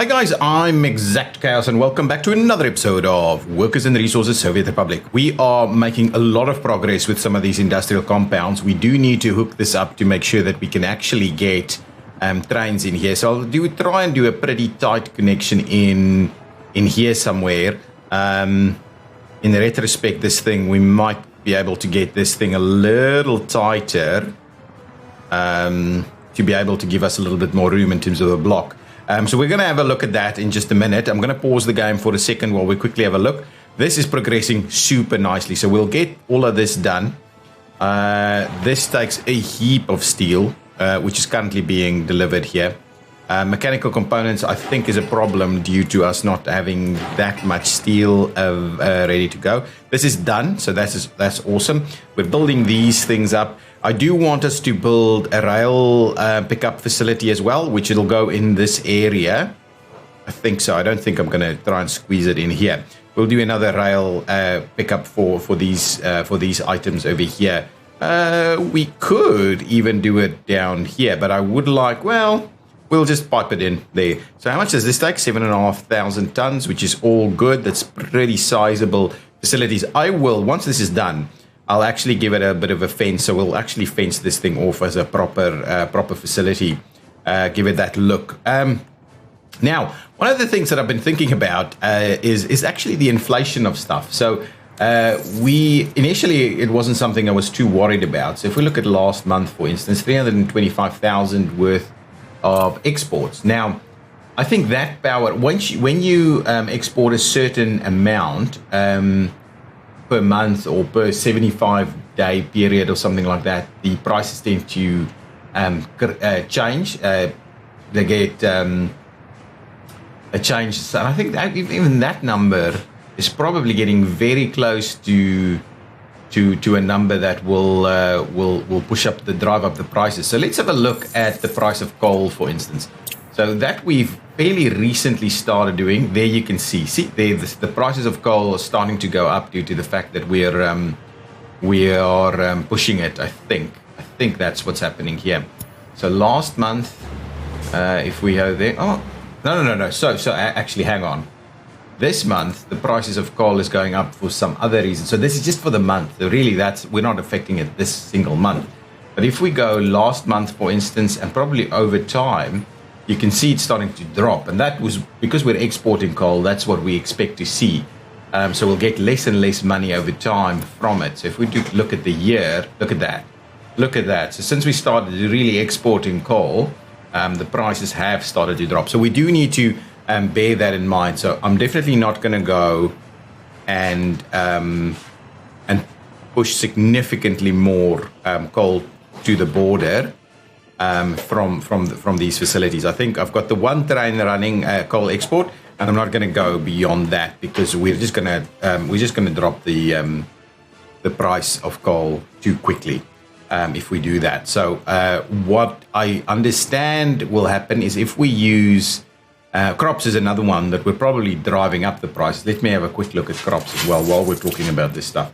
Hi guys, I'm ExactChaos and welcome back to another episode of Workers and Resources Soviet Republic. We are making a lot of progress with some of these industrial compounds. We do need to hook this up to make sure that we can actually get trains in here. So I'll try and do a pretty tight connection in here somewhere. In retrospect, this thing, we might be able to get this thing a little tighter to be able to give us a little bit more room in terms of a block. So we're going to have a look at that in just a minute. I'm going to pause the game for a second while we quickly have a look. This is progressing super nicely. So we'll get all of this done. This takes a heap of steel, which is currently being delivered here. Mechanical components, I think, is a problem due to us not having that much steel ready to go. This is done, so that's awesome. We're building these things up. I do want us to build a rail pickup facility as well, which it'll go in this area. I think so. I don't think I'm going to try and squeeze it in here. We'll do another rail pickup for these items over here. We could even do it down here, but I would like, well, we'll just pipe it in there. So how much does this take? 7,500 tons, which is all good. That's pretty sizable facilities. I will, once this is done, I'll actually give it a bit of a fence. So we'll actually fence this thing off as a proper facility. Give it that look. Now, one of the things that I've been thinking about is actually the inflation of stuff. So initially, it wasn't something I was too worried about. So if we look at last month, for instance, 325,000 worth of exports. Now, I think that power, when you export a certain amount per month or per 75-day period or something like that, the prices tend to change. They get a change. So I think that even that number is probably getting very close to a number that will push up drive up the prices. So let's have a look at the price of coal, for instance. So that we've fairly recently started doing. There you can see there the prices of coal are starting to go up due to the fact that we are pushing it. I think that's what's happening here. So last month, if we go there, oh no. So actually, hang on. This month, the prices of coal is going up for some other reason. So this is just for the month. Really, we're not affecting it this single month. But if we go last month, for instance, and probably over time, you can see it's starting to drop. And that was because we're exporting coal. That's what we expect to see. So we'll get less and less money over time from it. So if we do look at the year, look at that. So since we started really exporting coal, the prices have started to drop. So we do need to bear that in mind. So I'm definitely not going to go and push significantly more coal to the border from these facilities. I think I've got the one train running coal export, and I'm not going to go beyond that because we're just going to drop the price of coal too quickly if we do that. So what I understand will happen is if we use crops is another one that we're probably driving up the price. Let me have a quick look at crops as well while we're talking about this stuff.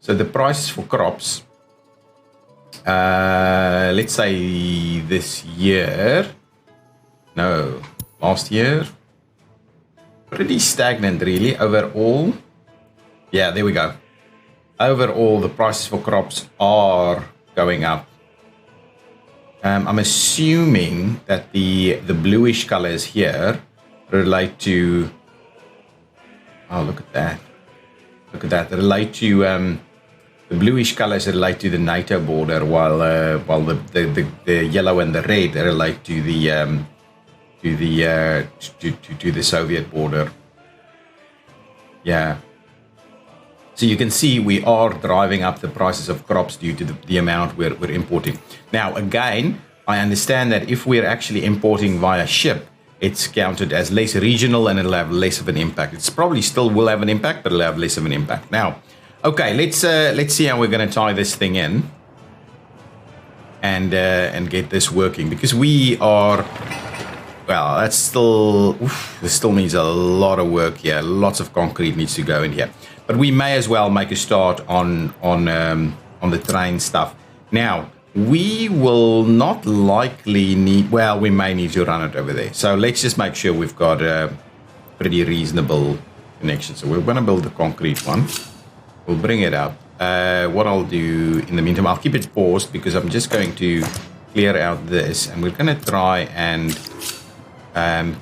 So the prices for crops, let's say last year, pretty stagnant really overall. Yeah, there we go. Overall, the prices for crops are going up. I'm assuming that the bluish colors here relate to. Oh, look at that! Relate to the bluish colors relate to the NATO border, while the yellow and the red relate to the Soviet border. Yeah. So you can see we are driving up the prices of crops due to the amount we're importing. Now, again, I understand that if we're actually importing via ship, it's counted as less regional and it'll have less of an impact. It's probably still will have an impact, but it'll have less of an impact. Now, okay, let's see how we're going to tie this thing in and get this working, because we are. Well, this still needs a lot of work here. Lots of concrete needs to go in here. But we may as well make a start on the train stuff. Now, We will not likely need, well, we may need to run it over there. So let's just make sure we've got a pretty reasonable connection. So we're going to build the concrete one. We'll bring it up. What I'll do in the meantime, I'll keep it paused because I'm just going to clear out this. And we're going to try and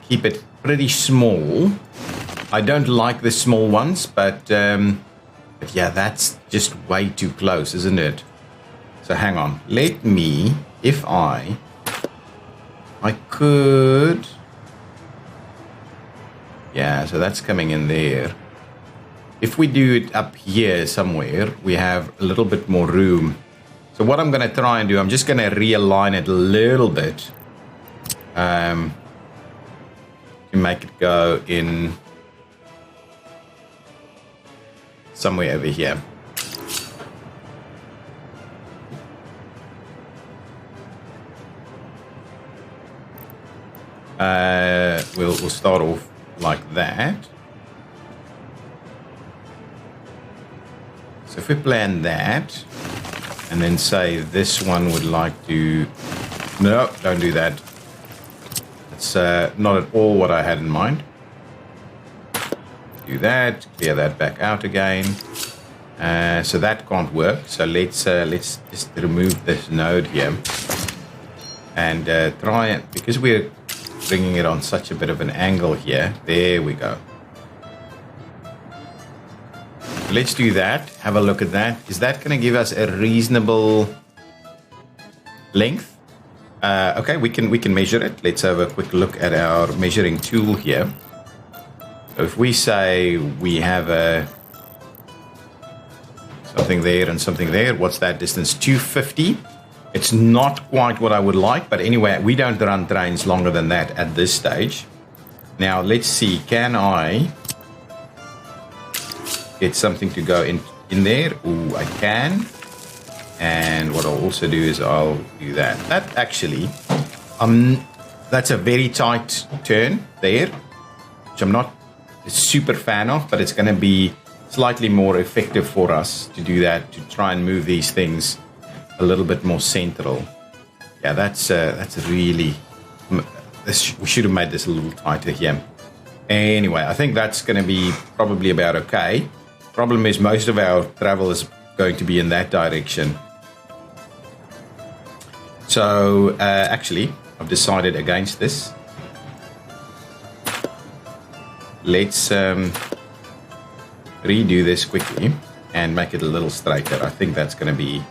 keep it pretty small. I don't like the small ones, but yeah, that's just way too close, isn't it? So hang on, let me, if I could, yeah, so that's coming in there. If we do it up here somewhere, we have a little bit more room. So what I'm going to try and do, I'm just going to realign it a little bit to make it go in somewhere over here. We'll start off like that. So if we plan that, and then say this one would like to, no, don't do that. It's not at all what I had in mind. Do that, clear that back out again. So that can't work. So let's just remove this node here and try it, because we're bringing it on such a bit of an angle here. There we go. Let's do that. Have a look at that. Is that going to give us a reasonable length? Okay, we can measure it. Let's have a quick look at our measuring tool here. So if we say we have something there and something there, what's that distance? 250. It's not quite what I would like, but anyway, we don't run trains longer than that at this stage. Now, let's see, can I get something to go in there? Ooh, I can. And what I'll also do is I'll do that. That actually, that's a very tight turn there, which I'm not a super fan of, but it's going to be slightly more effective for us to do that, to try and move these things a little bit more central. Yeah, that's really, we should have made this a little tighter here. Anyway, I think that's going to be probably about okay. Problem is most of our travel is going to be in that direction. So actually, I've decided against this. Let's redo this quickly and make it a little straighter. I think that's going to be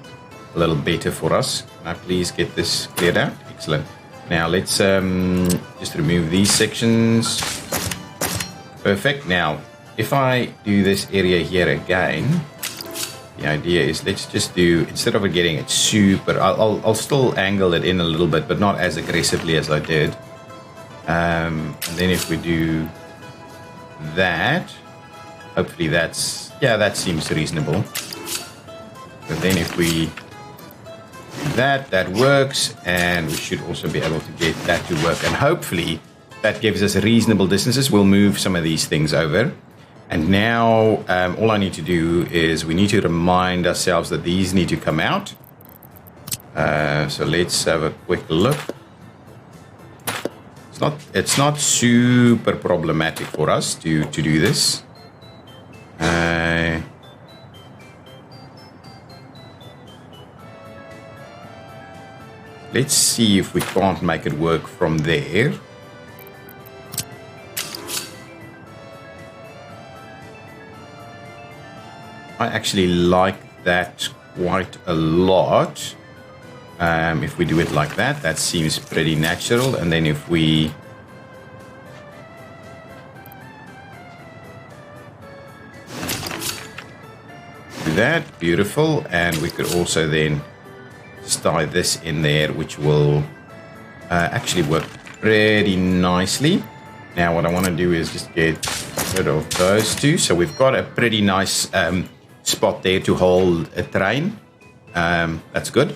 a little better for us. Can I please get this cleared out? Excellent. Now let's just remove these sections. Perfect. Now, if I do this area here again, the idea is let's just do, instead of getting it super, I'll still angle it in a little bit, but not as aggressively as I did. And then if we do that, hopefully that's, yeah, that seems reasonable. But then if we do that, that works, and we should also be able to get that to work. And hopefully that gives us reasonable distances. We'll move some of these things over. And now all I need to do is we need to remind ourselves that these need to come out. So let's have a quick look. It's not super problematic for us to do this. Let's see if we can't make it work from there. I actually like that quite a lot. If we do it like that, that seems pretty natural. And then if we do that, beautiful. And we could also then just tie this in there, which will actually work pretty nicely. Now what I want to do is just get rid of those two. So we've got a pretty nice spot there to hold a train. That's good.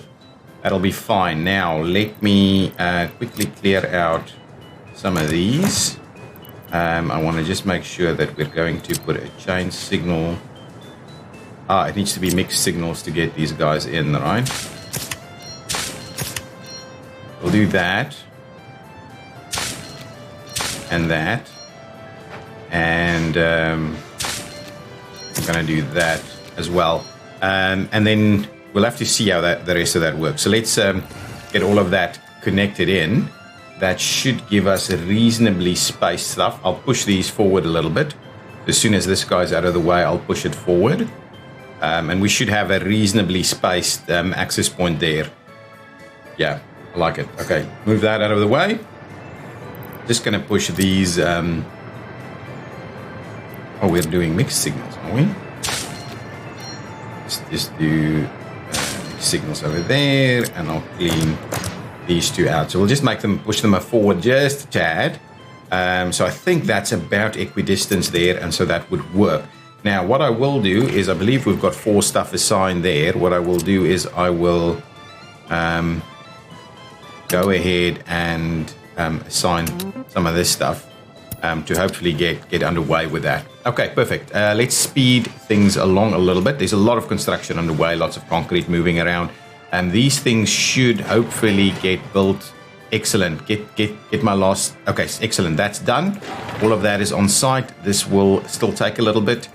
That'll be fine. Now let me quickly clear out some of these. I want to just make sure that we're going to put a chain signal. It needs to be mixed signals to get these guys in, right? We'll do that. And that. And I'm going to do that as well. And then we'll have to see how the rest of that works. So let's get all of that connected in. That should give us a reasonably spaced stuff. I'll push these forward a little bit. As soon as this guy's out of the way, I'll push it forward. And we should have a reasonably spaced access point there. Yeah, I like it. Okay, move that out of the way. Just going to push these. Oh, we're doing mixed signals, aren't we? Let's just do mixed signals over there, and I'll clean these two out. So we'll just push them forward just a tad. So I think that's about equidistance there, and so that would work. Now, what I will do is, I believe we've got 4 stuff assigned there. What I will do is I will go ahead and assign some of this stuff to hopefully get underway with that. Okay, perfect. Let's speed things along a little bit. There's a lot of construction underway, lots of concrete moving around. And these things should hopefully get built. Excellent. Get my last. Okay, excellent. That's done. All of that is on site. This will still take a little bit.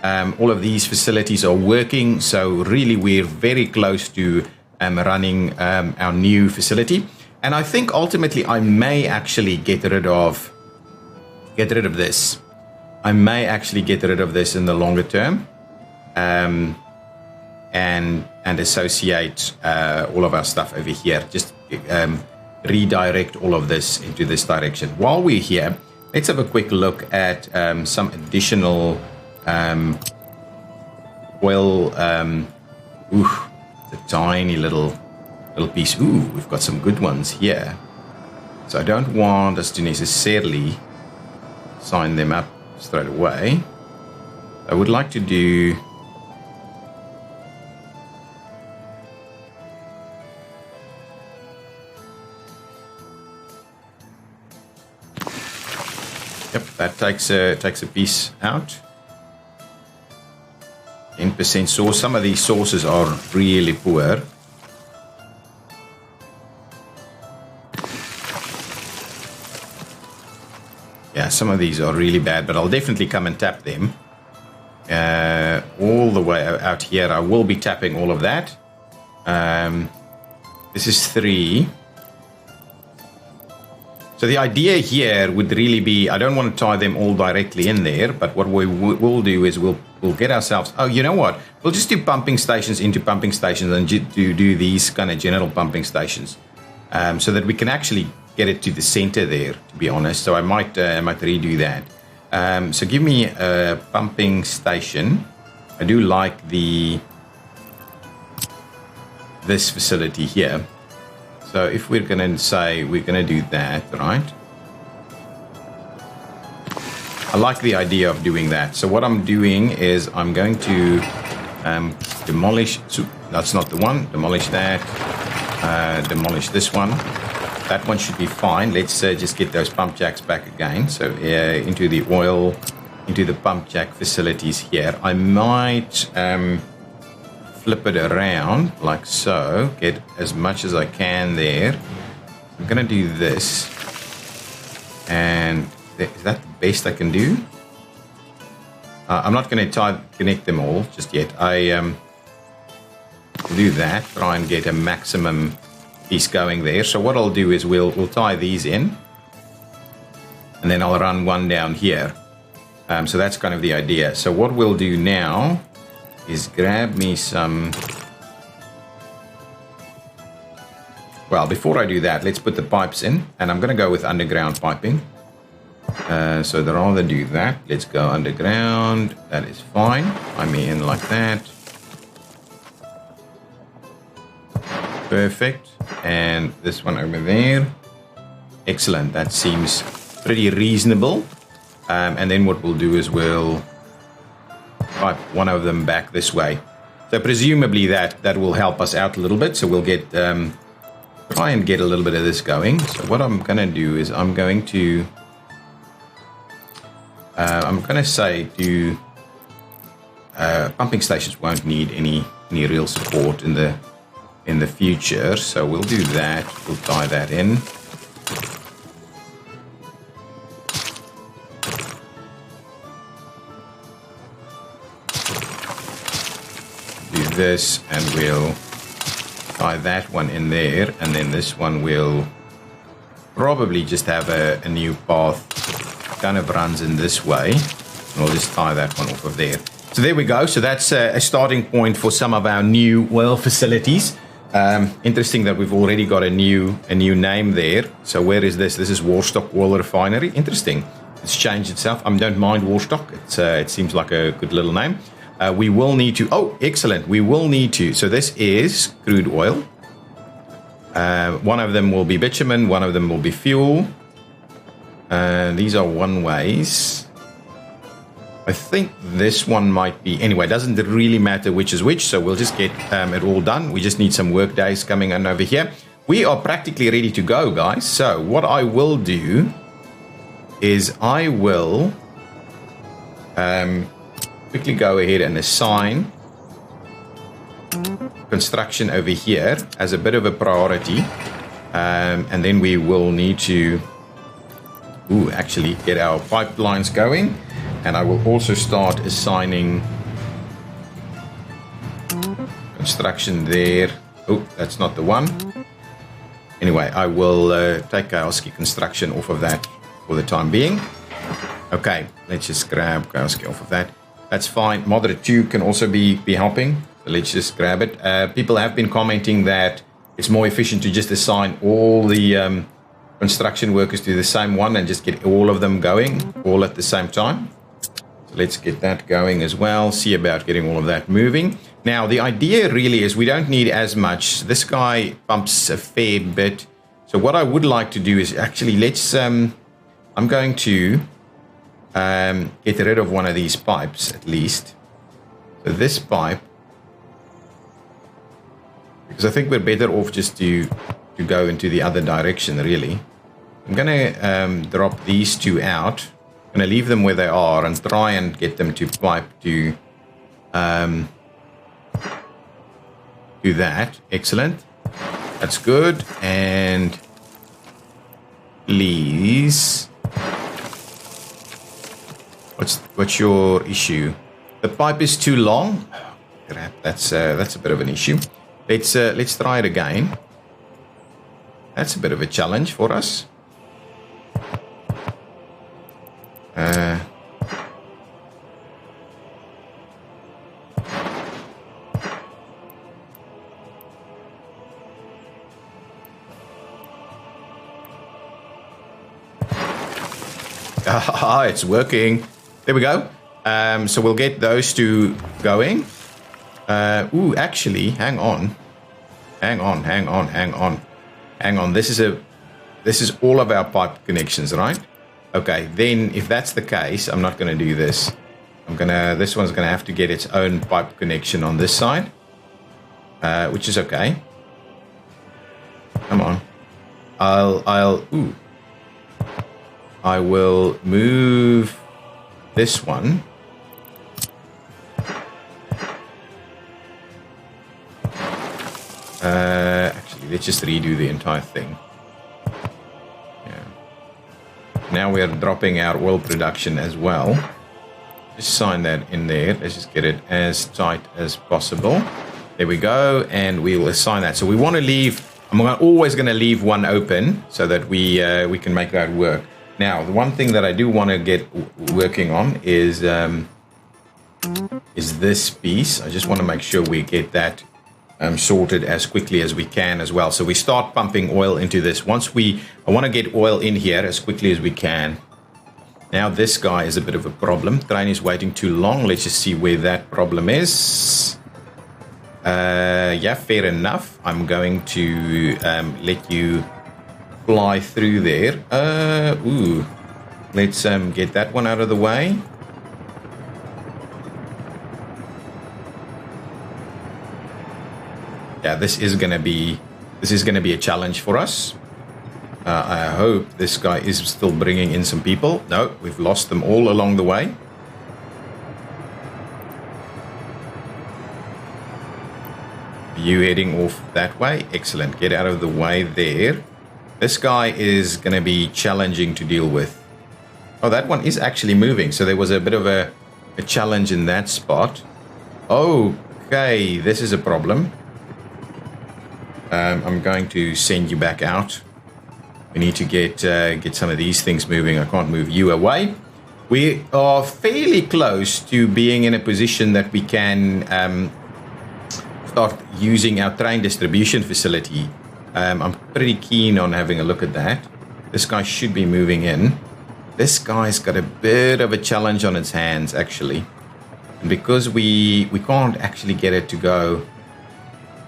All of these facilities are working. So really, we're very close to running our new facility. And I think ultimately I may actually get rid of this. I may actually get rid of this in the longer term. And associate all of our stuff over here. Just redirect all of this into this direction. While we're here, let's have a quick look at some additional oil. It's a tiny little piece. Ooh, we've got some good ones here. So I don't want us to necessarily sign them up straight away. I would like to do. Yep, that takes a piece out. 10% source. Some of these sources are really poor. Yeah, some of these are really bad, but I'll definitely come and tap them. All the way out here, I will be tapping all of that. This is 3. So the idea here would really be, I don't want to tie them all directly in there, but what we will do is we'll get ourselves, oh, you know what? We'll just do pumping stations into pumping stations and do these kind of general pumping stations so that we can actually get it to the center there, to be honest. So I might redo that. So give me a pumping station. I do like this facility here. So if we're going to say we're going to do that, right? I like the idea of doing that. So what I'm doing is I'm going to demolish. So that's not the one. Demolish that. Demolish this one. That one should be fine. Let's just get those pump jacks back again. So into the oil, into the pump jack facilities here. I might flip it around like so, get as much as I can there. I'm gonna do this, and is that the best I can do? I'm not gonna connect them all just yet. I will do that, try and get a maximum piece going there. So what I'll do is we'll tie these in, and then I'll run one down here. So that's kind of the idea. So what we'll do now is grab me some. Well, before I do that, let's put the pipes in, and I'm going to go with underground piping. So I'd rather do that. Let's go underground. That is fine. I'm in like that. Perfect. And this one over there. Excellent. That seems pretty reasonable. And then what we'll do is we'll pipe one of them back this way. So presumably that will help us out a little bit. So we'll get try and get a little bit of this going. So what I'm going to do is I'm going to say pumping stations won't need any real support in the in the future. So we'll do that. We'll tie that in. Do this, and we'll tie that one in there, and then this one will probably just have a new path, kind of runs in this way, and we'll just tie that one off of there. So there we go. So that's a starting point for some of our new oil facilities. Interesting that we've already got a new name there. So where is this? This is Warstock Oil Refinery. Interesting. It's changed itself. I don't mind Warstock. It seems like a good little name. We will need to. Oh, excellent. We will need to. So this is crude oil. One of them will be bitumen. One of them will be fuel. These are one ways. I think this one might be, anyway, it doesn't really matter which is which, so we'll just get it all done. We just need some work days coming in over here. We are practically ready to go, guys. So what I will do is I will quickly go ahead and assign construction over here as a bit of a priority. And then we will need to actually get our pipelines going. And I will also start assigning construction there. Oh, that's not the one. Anyway, I will take Kowalski construction off of that for the time being. Okay, let's just grab Kowalski off of that. That's fine. Moderate 2 can also be helping. So let's just grab it. People have been commenting that it's more efficient to just assign all the construction workers to the same one and just get all of them going all at the same time. Let's get that going as well. See about getting all of that moving. Now, the idea really is we don't need as much. This guy pumps a fair bit. So what I would like to do is actually let's, I'm going to get rid of one of these pipes at least. So this pipe, because I think we're better off just to go into the other direction really. I'm going to drop these two out. I'm going to leave them where they are and try and get them to pipe to do that. Excellent. That's good. And please, what's your issue? The pipe is too long. Crap, that's a bit of an issue. Let's try it again. That's a bit of a challenge for us. It's working. There we go. So we'll get those two going. Actually, hang on. This is all of our pipe connections, right? Okay, then if that's the case, I'm not going to do this. This one's going to have to get its own pipe connection on this side, which is okay. Come on. I will move this one. Actually, let's just redo the entire thing. Now we are dropping our oil production as well. Just sign that in there. Let's just get it as tight as possible. There we go. And we will assign that. So we want to leave, I'm always going to leave one open so that we can make that work. Now, the one thing that I do want to get working on is this piece. I just want to make sure we get that sorted as quickly as we can as well. So we start pumping oil into this. I want to get oil in here as quickly as we can. Now this guy is a bit of a problem. Train is waiting too long. Let's just see where that problem is. Yeah, fair enough. I'm going to let you fly through there. Let's get that one out of the way. Yeah, this is gonna be a challenge for us. I hope this guy is still bringing in some people. No, we've lost them all along the way. You heading off that way? Excellent. Get out of the way there. This guy is going to be challenging to deal with. Oh, that one is actually moving. So there was a bit of a challenge in that spot. Okay, this is a problem. I'm going to send you back out. We need to get some of these things moving. I can't move you away. We are fairly close to being in a position that we can start using our train distribution facility. I'm pretty keen on having a look at that. This guy should be moving in. This guy's got a bit of a challenge on its hands, actually. And because we can't actually get it to go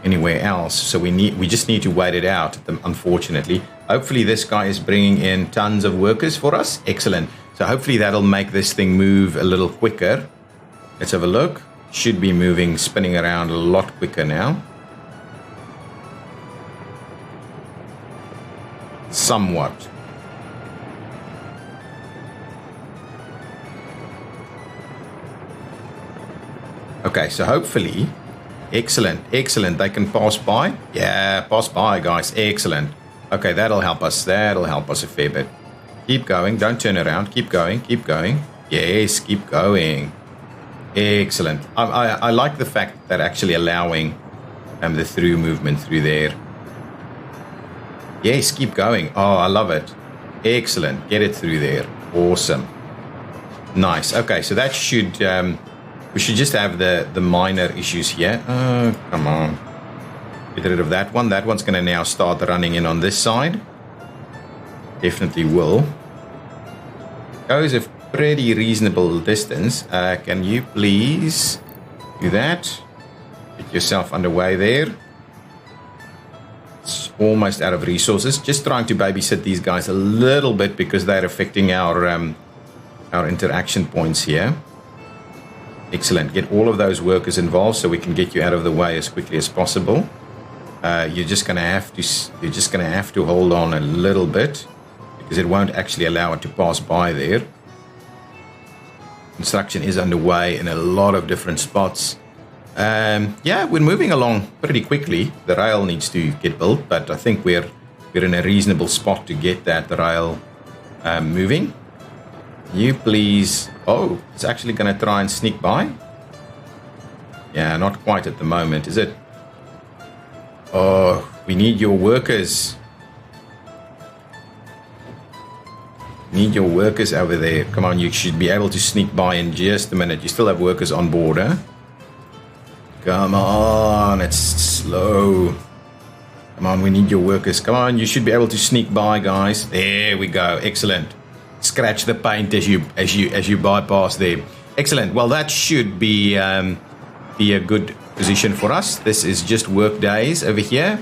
anywhere else, so we just need to wait it out, unfortunately. Hopefully this guy is bringing in tons of workers for us. Excellent. So hopefully that'll make this thing move a little quicker. Let's have a look. Should be moving, spinning around a lot quicker now. Somewhat. Okay, so hopefully, excellent, they can pass by. Yeah, pass by, guys, excellent. Okay, that'll help us a fair bit. Keep going, don't turn around, keep going. Yes, keep going. Excellent. I like the fact that actually allowing the through movement through there. Yes, keep going. Oh, I love it. Excellent, get it through there. Awesome. Nice, okay, so that should... we should just have the minor issues here. Oh, come on. Get rid of that one. That one's going to now start running in on this side. Definitely will. Goes a pretty reasonable distance. Can you please do that? Get yourself underway there. It's almost out of resources. Just trying to babysit these guys a little bit because they're affecting our interaction points here. Excellent. Get all of those workers involved so we can get you out of the way as quickly as possible. You're just going to have to hold on a little bit because it won't actually allow it to pass by there. Construction is underway in a lot of different spots. Yeah, we're moving along pretty quickly. The rail needs to get built, but I think we're in a reasonable spot to get that rail moving. You please... Oh, it's actually going to try and sneak by. Yeah, not quite at the moment, is it? Oh, we need your workers. Need your workers over there. Come on, you should be able to sneak by in just a minute. You still have workers on board, huh? Come on, it's slow. Come on, we need your workers. Come on, you should be able to sneak by, guys. There we go. Excellent. Scratch the paint as you bypass there. Excellent. Well, that should be a good position for us. This is just work days over here.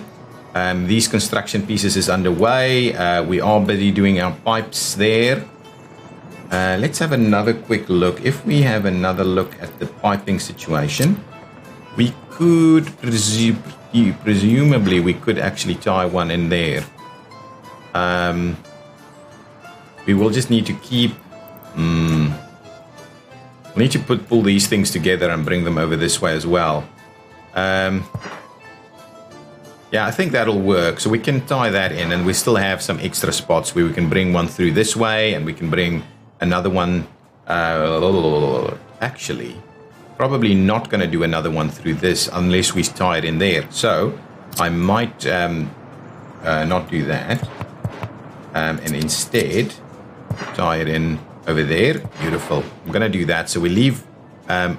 These construction pieces is underway. We are busy doing our pipes there. Let's have another quick look. If we have another look at the piping situation, we could presumably we could actually tie one in there. We will just need to keep... we need to pull these things together and bring them over this way as well. Yeah, I think that'll work. So we can tie that in, and we still have some extra spots where we can bring one through this way, and we can bring another one... actually, probably not going to do another one through this unless we tie it in there. So I might not do that. And instead... tie it in over there. Beautiful. I'm going to do that. So we leave a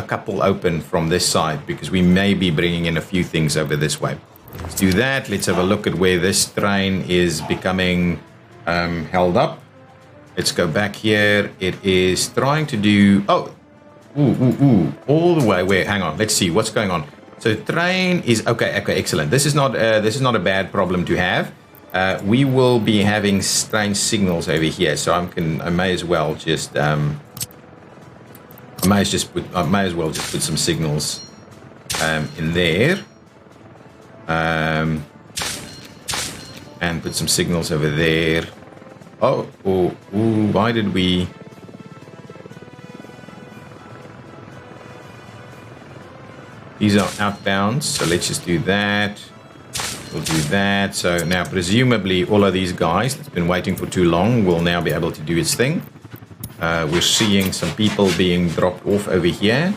couple open from this side because we may be bringing in a few things over this way. Let's do that. Let's have a look at where this train is becoming held up. Let's go back here. It is trying to do... Oh, all the way where? Hang on. Let's see what's going on. So train is... Okay, excellent. This is not a bad problem to have. We will be having strange signals over here, so I may as well just put some signals in there, and put some signals over there. Why did we? These are outbounds, so let's just do that. We'll do that. So now presumably all of these guys that's been waiting for too long will now be able to do its thing. We're seeing some people being dropped off over here.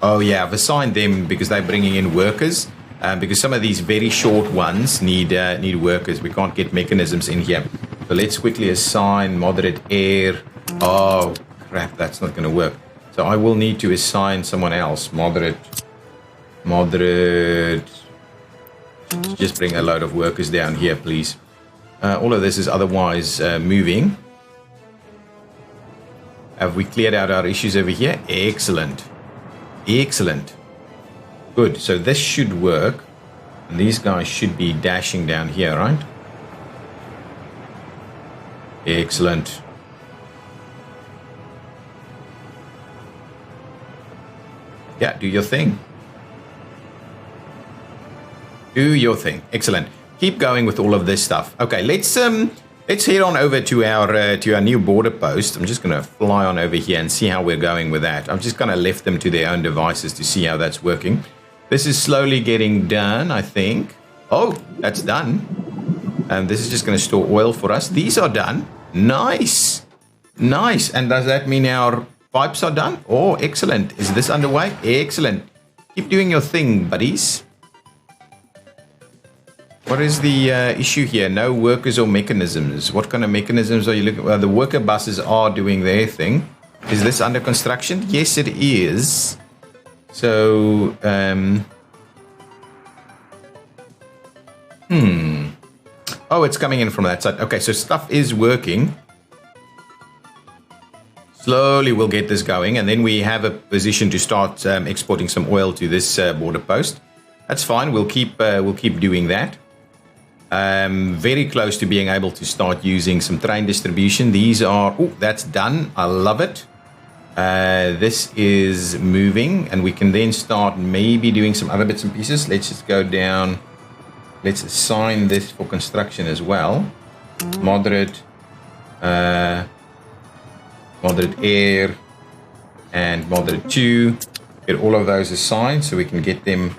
Oh yeah, I've assigned them because they're bringing in workers. Because some of these very short ones need workers. We can't get mechanisms in here. So let's quickly assign moderate air. Oh crap, that's not going to work. So I will need to assign someone else. Moderate. Just bring a load of workers down here, please. All of this is otherwise moving. Have we cleared out our issues over here? Excellent. Excellent. Good. So this should work. And these guys should be dashing down here, right? Excellent. Yeah, do your thing. Do your thing. Excellent. Keep going with all of this stuff. Okay, let's head on over to our new border post. I'm just going to fly on over here and see how we're going with that. I'm just going to left them to their own devices to see how that's working. This is slowly getting done, I think. Oh, that's done. And this is just going to store oil for us. These are done. Nice. Nice. And does that mean our pipes are done? Oh, excellent. Is this underway? Excellent. Keep doing your thing, buddies. What is the issue here? No workers or mechanisms. What kind of mechanisms are you looking at? Well, the worker buses are doing their thing. Is this under construction? Yes, it is. So, Oh, it's coming in from that side. Okay, so stuff is working. Slowly we'll get this going, and then we have a position to start exporting some oil to this border post. That's fine. We'll keep doing that. Very close to being able to start using some train distribution. These are, oh, that's done. I love it. This is moving, and we can then start maybe doing some other bits and pieces. Let's just go down. Let's assign this for construction as well. Moderate air and moderate 2. Get all of those assigned so we can get them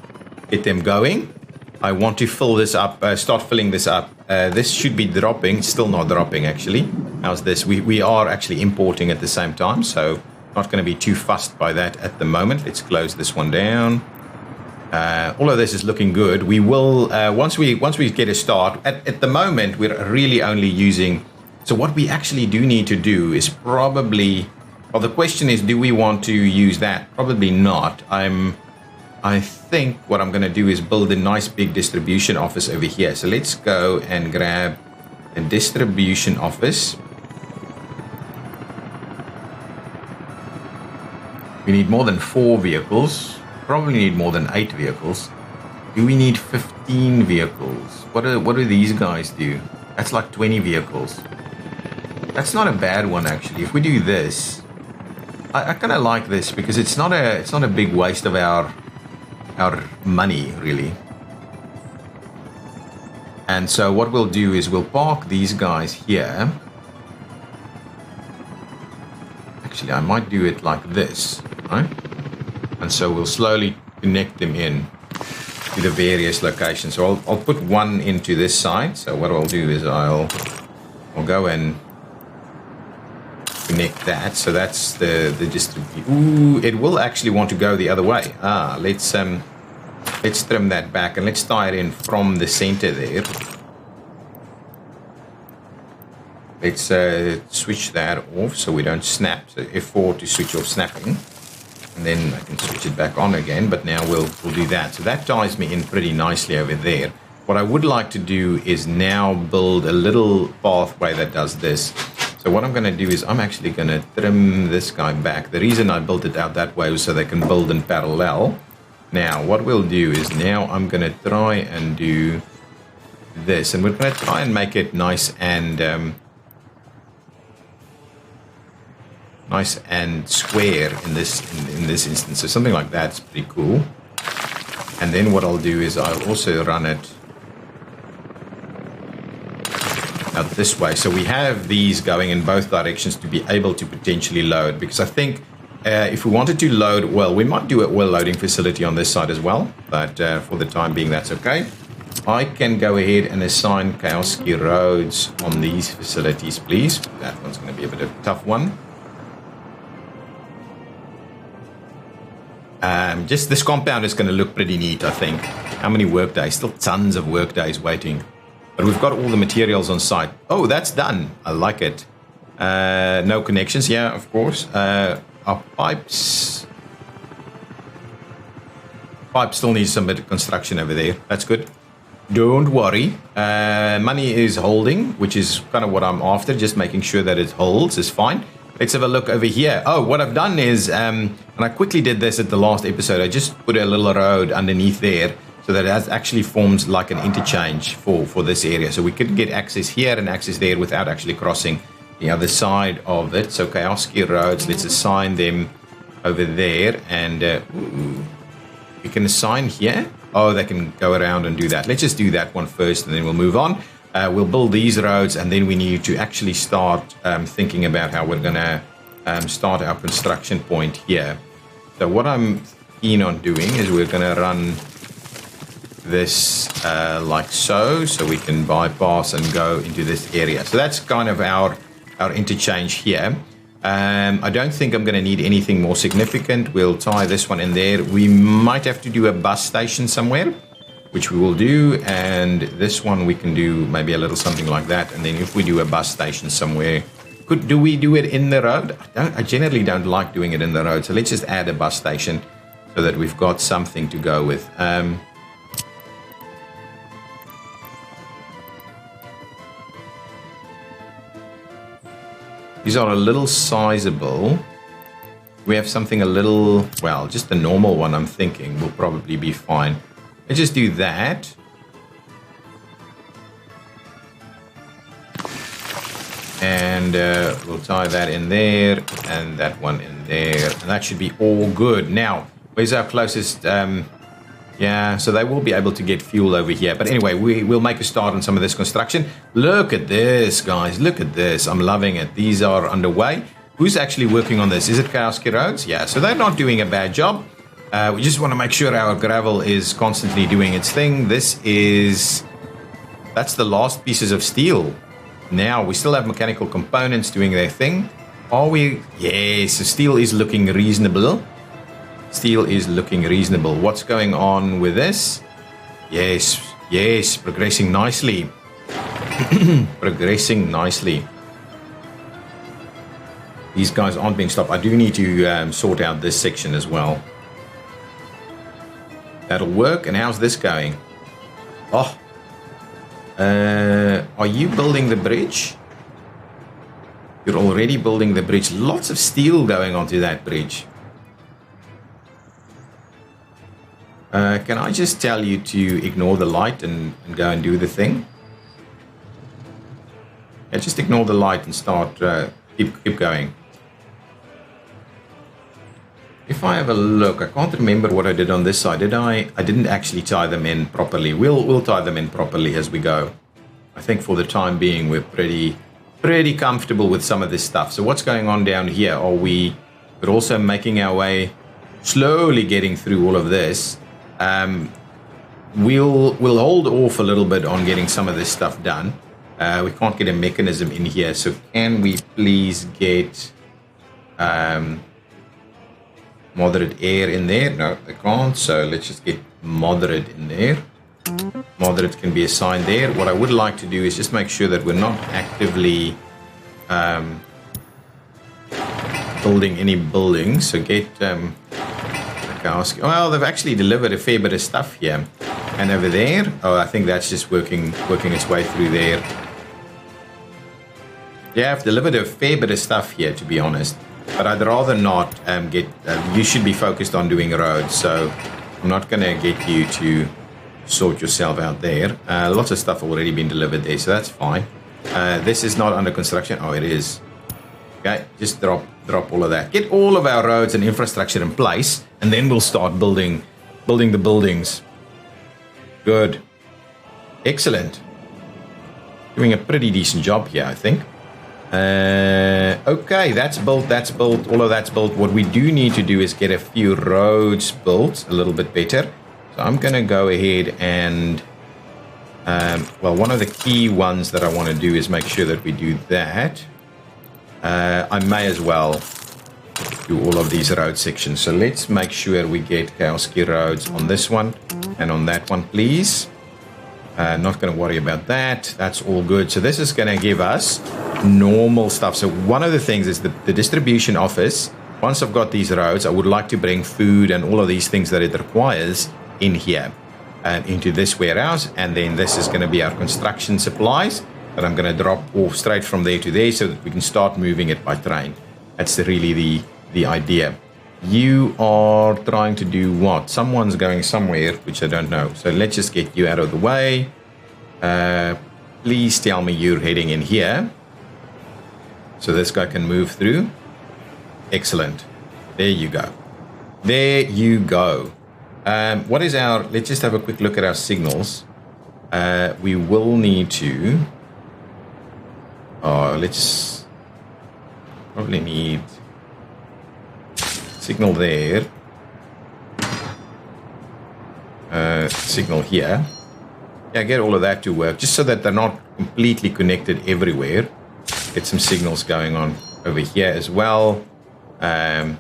going. I want to fill this up, start filling this up. This should be dropping. It's still not dropping, actually. How's this? We are actually importing at the same time, so not going to be too fussed by that at the moment. Let's close this one down. All of this is looking good. We will, once we get a start, at the moment, we're really only using... So what we actually do need to do is probably... Well, the question is, do we want to use that? Probably not. I think what I'm going to do is build a nice big distribution office over here. So let's go and grab a distribution office. We need more than 4 vehicles. Probably need more than 8 vehicles. Do we need 15 vehicles? What do these guys do? That's like 20 vehicles. That's not a bad one, actually. If we do this, I kind of like this because it's not a big waste of our money, really. And so what we'll do is we'll park these guys here. Actually, I might do it like this, right? And so we'll slowly connect them in to the various locations. So I'll put one into this side. So what I'll do is I'll go and connect that. So that's the distribution. Ooh, it will actually want to go the other way. Let's trim that back and let's tie it in from the center there. Let's switch that off so we don't snap. So F4 to switch off snapping. And then I can switch it back on again, but now we'll do that. So that ties me in pretty nicely over there. What I would like to do is now build a little pathway that does this. So what I'm going to do is I'm actually going to trim this guy back. The reason I built it out that way was so they can build in parallel. Now, what we'll do is now I'm going to try and do this. And we're going to try and make it nice and square in this instance. So something like that's pretty cool. And then what I'll do is I'll also run it out this way. So we have these going in both directions to be able to potentially load. Because I think If we wanted to load oil, we might do an oil loading facility on this side as well, but for the time being, that's okay. I can go ahead and assign Kowski roads on these facilities, please. That one's going to be a bit of a tough one. Just this compound is going to look pretty neat, I think. How many work days? Still tons of work days waiting. But we've got all the materials on site. Oh, that's done. I like it. No connections. Yeah, of course. Our pipes still needs some bit of construction over there. That's good. Don't worry. Money is holding, which is kind of what I'm after. Just making sure that it holds is fine. Let's have a look over here. Oh, what I've done is, and I quickly did this at the last episode, I just put a little road underneath there so that it actually forms like an interchange for this area. So we could get access here and access there without actually crossing the other side of it. So Kowski roads, let's assign them over there. And we can assign here. Oh, they can go around and do that. Let's just do that one first and then we'll move on. We'll build these roads and then we need to actually start thinking about how we're going to start our construction point here. So what I'm keen on doing is we're going to run this like so we can bypass and go into this area. So that's kind of our interchange here. I don't think I'm going to need anything more significant. We'll tie this one in there. We might have to do a bus station somewhere, which we will do, and this one we can do maybe a little something like that. And then if we do a bus station somewhere, do we do it in the road? I generally don't like doing it in the road, so let's just add a bus station so that we've got something to go with. These are a little sizable. We have something a little, well, just the normal one I'm thinking will probably be fine. Let's just do that. And we'll tie that in there and that one in there. And that should be all good. Now, where's our closest? Yeah, so they will be able to get fuel over here. But anyway, we'll make a start on some of this construction. Look at this, guys. Look at this. I'm loving it. These are underway. Who's actually working on this? Is it Kowski Roads? Yeah, so they're not doing a bad job. We just want to make sure our gravel is constantly doing its thing. That's the last pieces of steel. Now, we still have mechanical components doing their thing. Are we? Yes, so steel is looking reasonable. Steel is looking reasonable. What's going on with this? Yes, progressing nicely. Progressing nicely. These guys aren't being stopped. I do need to sort out this section as well. That'll work. And how's this going? Oh. Are you building the bridge? You're already building the bridge. Lots of steel going onto that bridge. Can I just tell you to ignore the light and go and do the thing? Yeah, just ignore the light and start, keep going. If I have a look, I can't remember what I did on this side. Did I? I didn't actually tie them in properly. We'll tie them in properly as we go. I think for the time being, we're pretty comfortable with some of this stuff. So what's going on down here? We're also making our way, slowly getting through all of this. We'll hold off a little bit on getting some of this stuff done. We can't get a mechanism in here. So can we please get moderate air in there? No, I can't. So let's just get moderate in there. Moderate can be assigned there. What I would like to do is just make sure that we're not actively building any buildings. So get well, they've actually delivered a fair bit of stuff here. And over there, oh, I think that's just working its way through there. Yeah, I've delivered a fair bit of stuff here, to be honest. But I'd rather not get... you should be focused on doing roads, so I'm not going to get you to sort yourself out there. Lots of stuff already been delivered there, so that's fine. This is not under construction. Oh, it is. Okay, just drop all of that. Get all of our roads and infrastructure in place, and then we'll start building the buildings. Good. Excellent. Doing a pretty decent job here, I think. Okay, that's built, all of that's built. What we do need to do is get a few roads built a little bit better. So I'm going to go ahead and, well, one of the key ones that I want to do is make sure that we do that. I may as well do all of these road sections. So let's make sure we get Chaos Key roads on this one and on that one, please. Not going to worry about that. That's all good. So this is going to give us normal stuff. So one of the things is the distribution office. Once I've got these roads, I would like to bring food and all of these things that it requires in here and into this warehouse. And then this is going to be our construction supplies that I'm going to drop off straight from there to there so that we can start moving it by train. That's really the idea. You are trying to do what? Someone's going somewhere, which I don't know. So let's just get you out of the way. Please tell me you're heading in here. So this guy can move through. Excellent. There you go. There you go. What is our... Let's just have a quick look at our signals. We will need to... let's probably need... signal there, signal here. Yeah, get all of that to work, just so that they're not completely connected everywhere. Get some signals going on over here as well. A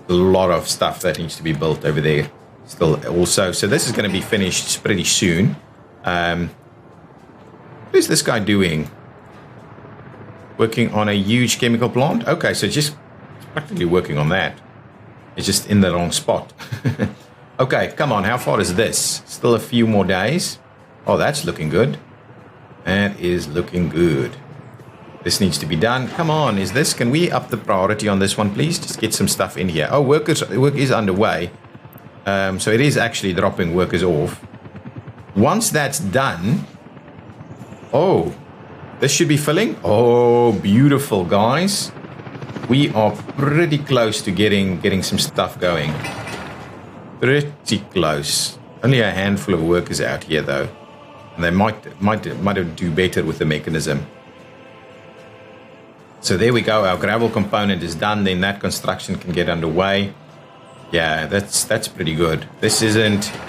lot of stuff that needs to be built over there still also. So this is going to be finished pretty soon. What is this guy doing? Working on a huge chemical plant? Okay, so just practically working on that. It's just in the wrong spot. Okay, come on. How far is this? Still a few more days. Oh, that's looking good. That is looking good. This needs to be done. Come on. Is this? Can we up the priority on this one, please? Just get some stuff in here. Oh, work is underway. So it is actually dropping workers off. Once that's done. Oh, this should be filling. Oh, beautiful, guys. We are pretty close to getting some stuff going. Pretty close. Only a handful of workers out here, though. And they might do better with the mechanism. So there we go. Our gravel component is done. Then that construction can get underway. Yeah, that's pretty good. This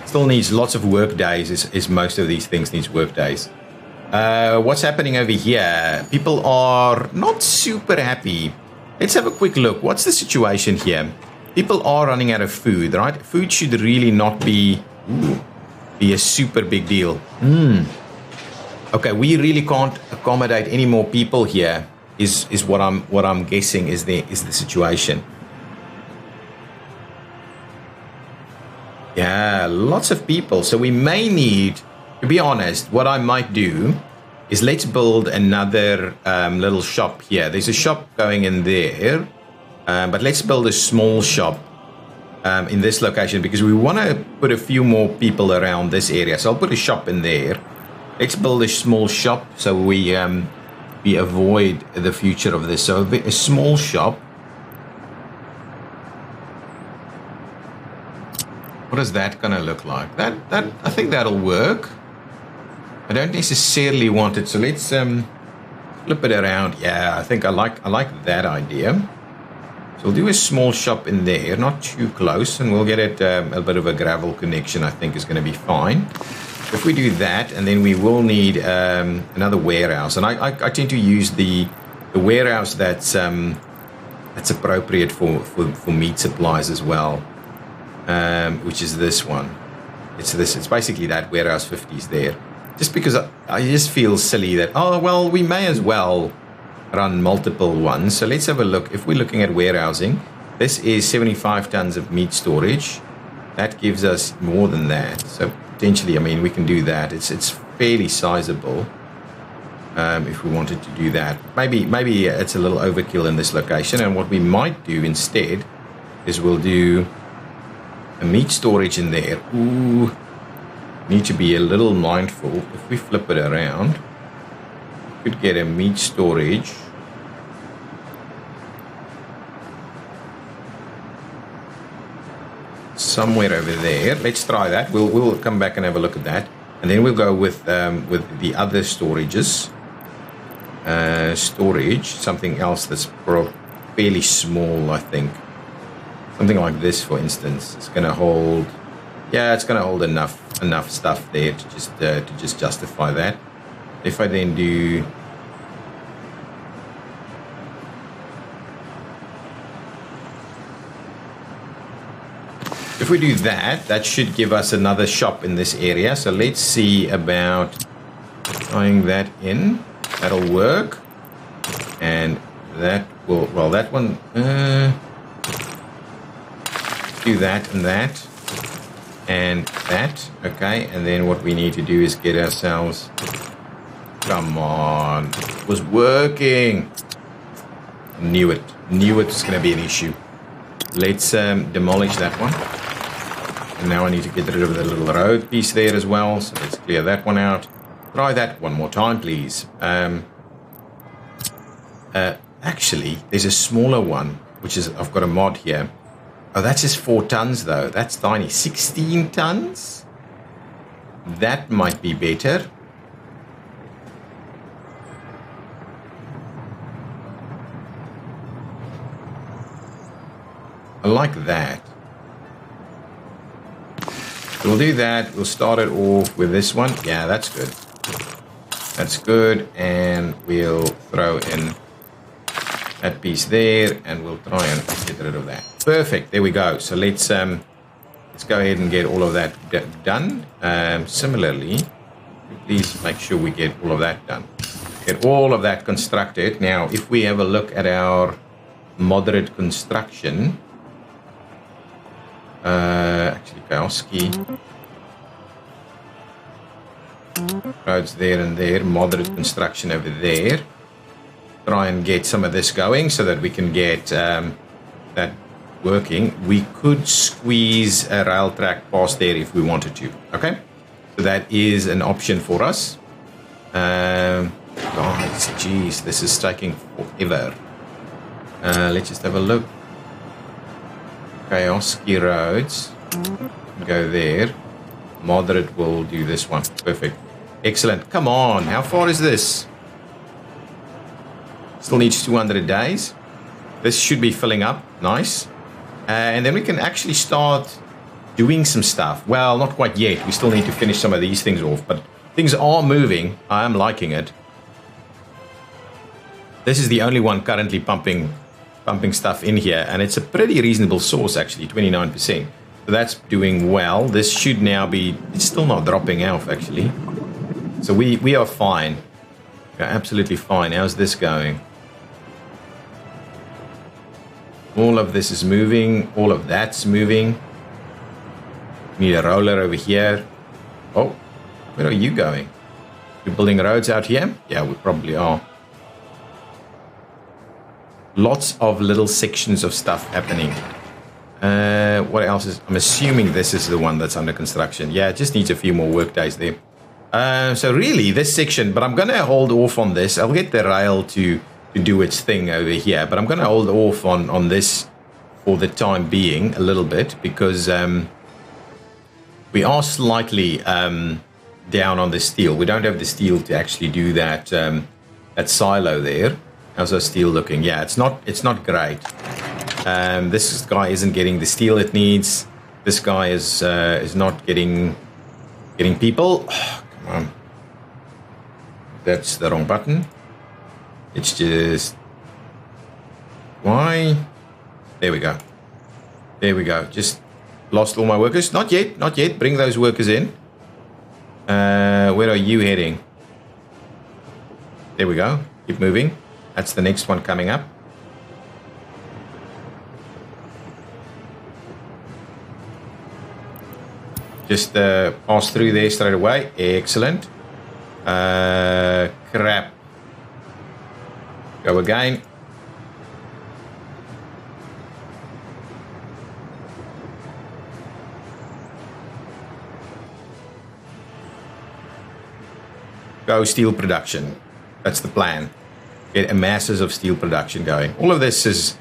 still needs lots of work days. Is most of these things needs work days. What's happening over here? People are not super happy. Let's have a quick look. What's the situation here? People are running out of food, right? Food should really not be a super big deal. Okay, we really can't accommodate any more people here. Is what I'm guessing is the situation. Yeah, lots of people. So we may need, to be honest, what I might do is let's build another little shop here. There's a shop going in there, but let's build a small shop in this location because we want to put a few more people around this area. So I'll put a shop in there. Let's build a small shop so we avoid the future of this. So a small shop. What is that going to look like? That I think that'll work. I don't necessarily want it, so let's flip it around. Yeah, I think I like that idea. So we'll do a small shop in there, not too close, and we'll get it a bit of a gravel connection. I think is going to be fine. If we do that, and then we will need another warehouse, and I tend to use the warehouse that's appropriate for meat supplies as well, which is this one. It's basically that warehouse 50s there. Just because I just feel silly that, oh, well, we may as well run multiple ones. So let's have a look. If we're looking at warehousing, this is 75 tons of meat storage. That gives us more than that. So potentially, I mean, we can do that. It's fairly sizable if we wanted to do that. Maybe it's a little overkill in this location. And what we might do instead is we'll do a meat storage in there. Ooh. Need to be a little mindful. If we flip it around, we could get a meat storage somewhere over there. Let's try that. We'll come back and have a look at that, and then we'll go with the other storages. storage, something else that's fairly small, I think. Something like this, for instance, it's going to hold. Yeah, it's going to hold enough stuff there to just justify that. If I then do. If we do that, that should give us another shop in this area. So let's see about tying that in. That'll work. And that will, well, that one, do that and that. And that, okay. And then what we need to do is get ourselves, come on, it was working. Knew it was going to be an issue. Let's demolish that one. And now I need to get rid of the little road piece there as well. So let's clear that one out. Try that one more time, please. Actually, there's a smaller one, which is, I've got a mod here. Oh, that's just 4 tons, though. That's tiny. 16 tons? That might be better. I like that. So we'll do that. We'll start it off with this one. Yeah, that's good. That's good. And we'll throw in that piece there, and we'll try and get rid of that. Perfect. There we go. So let's go ahead and get all of that done. Similarly, please make sure we get all of that done. Get all of that constructed. Now, if we have a look at our moderate construction, actually, cosy. Roads there and there. Moderate construction over there. Try and get some of this going so that we can get that working. We could squeeze a rail track past there if we wanted to. Okay, so that is an option for us. Guys, jeez, this is taking forever. Let's just have a look. Cosy roads, go there. Moderate will do this one. Perfect. Excellent. Come on, how far is this? Still needs 200 days. This should be filling up. Nice. And then we can actually start doing some stuff. Well, not quite yet. We still need to finish some of these things off, but things are moving. I am liking it. This is the only one currently pumping stuff in here, and it's a pretty reasonable source, actually, 29%. So that's doing well. This should now be, it's still not dropping off, actually. So we are fine. We're absolutely fine. How's this going? All of this is moving. All of that's moving. Need a roller over here. Oh, where are you going? We're building roads out here? Yeah, we probably are. Lots of little sections of stuff happening. What else is... I'm assuming this is the one that's under construction. Yeah, it just needs a few more work days there. So really, this section... But I'm going to hold off on this. I'll get the rail to do its thing over here. But I'm going to hold off on this for the time being a little bit. Because we are slightly down on the steel. We don't have the steel to actually do that, that silo there. How's our steel looking? Yeah, it's not great. This guy isn't getting the steel it needs. This guy is not getting people. Oh, come on, that's the wrong button. It's just why? There we go. There we go. Just lost all my workers. Not yet. Not yet. Bring those workers in. Where are you heading? There we go. Keep moving. That's the next one coming up. Just pass through there straight away. Excellent. Crap. Go again. Go steel production. That's the plan. Get a masses of steel production going. All of this is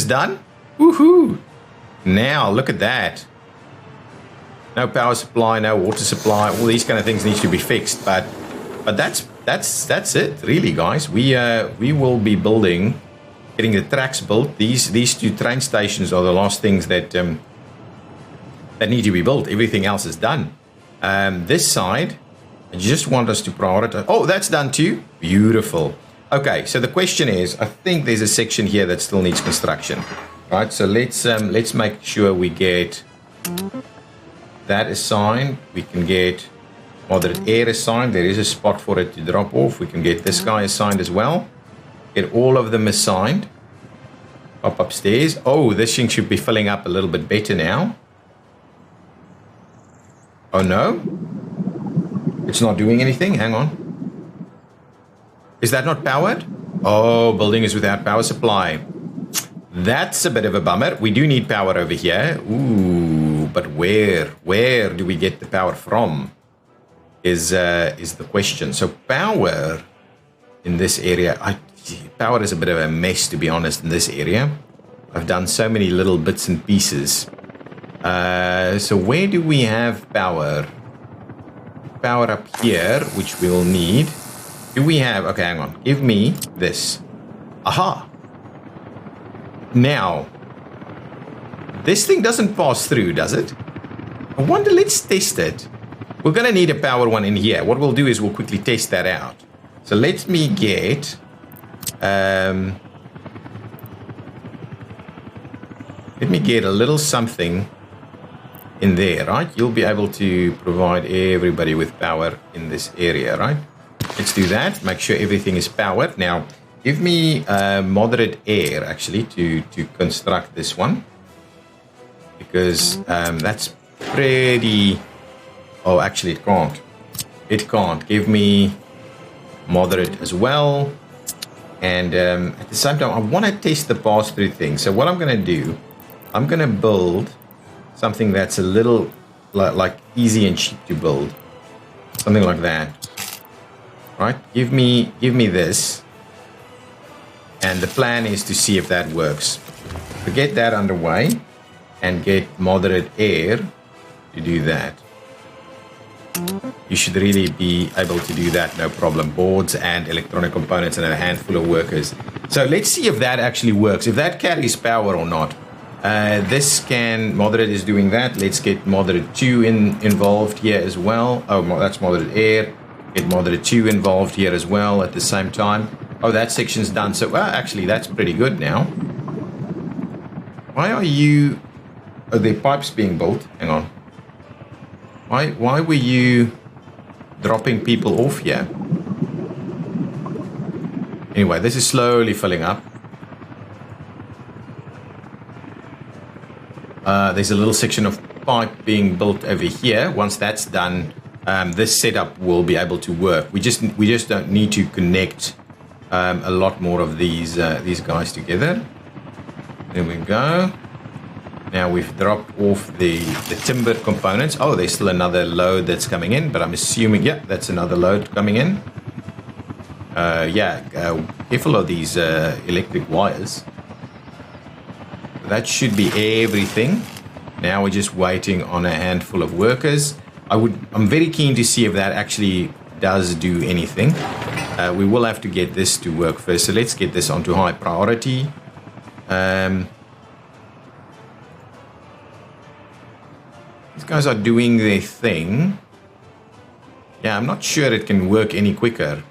done. Woohoo! Now look at that. No power supply, no water supply. All these kind of things need to be fixed, but that's that's it, really, guys. We will be getting the tracks built. These two train stations are the last things that need to be built. Everything else is done. This side, I just want us to prioritize. Oh, that's done too. Beautiful. Okay, so the question is, I think there's a section here that still needs construction. Right, so let's make sure we get that assigned. We can get moderate air assigned. There is a spot for it to drop off. We can get this guy assigned as well. Get all of them assigned. Up upstairs. Oh, this thing should be filling up a little bit better now. Oh no, it's not doing anything. Hang on. Is that not powered? Oh, building is without power supply. That's a bit of a bummer. We do need power over here. Ooh, but where do we get the power from? Is the question. So power in this area, power is a bit of a mess, to be honest, in this area. I've done so many little bits and pieces. So where do we have power? Power up here, which we'll need. Do we have... Okay, hang on. Give me this. Aha! Now, this thing doesn't pass through, does it? I wonder, let's test it. We're going to need a power one in here. What we'll do is we'll quickly test that out. So let me get... let me get a little something in there, right? You'll be able to provide everybody with power in this area, right? Let's do that. Make sure everything is powered. Now, give me moderate air, actually, to construct this one. Because that's pretty... Oh, actually, it can't. It can't. Give me moderate as well. And at the same time, I want to test the pass-through thing. So what I'm going to do, I'm going to build something that's a little like easy and cheap to build. Something like that. Right? Give me this. And the plan is to see if that works. To get that underway and get moderate air to do that. You should really be able to do that, no problem. Boards and electronic components and a handful of workers. So let's see if that actually works, if that carries power or not. This can, moderate is doing that. Let's get moderate 2 involved here as well. Oh, that's moderate air. Get moderate 2 involved here as well at the same time. Oh, that section's done. So, well, actually, that's pretty good now. Why are you... Oh, the pipes being built. Hang on. Why were you dropping people off here? Anyway, this is slowly filling up. There's a little section of pipe being built over here. Once that's done, this setup will be able to work. We just don't need to connect a lot more of these guys together. There we go. Now we've dropped off the timber components. Oh, there's still another load that's coming in, but I'm assuming, yeah, that's another load coming in. Careful of these electric wires. That should be everything. Now we're just waiting on a handful of workers. I'm very keen to see if that actually does do anything. We will have to get this to work first. So let's get this onto high priority. These guys are doing their thing. Yeah, I'm not sure it can work any quicker.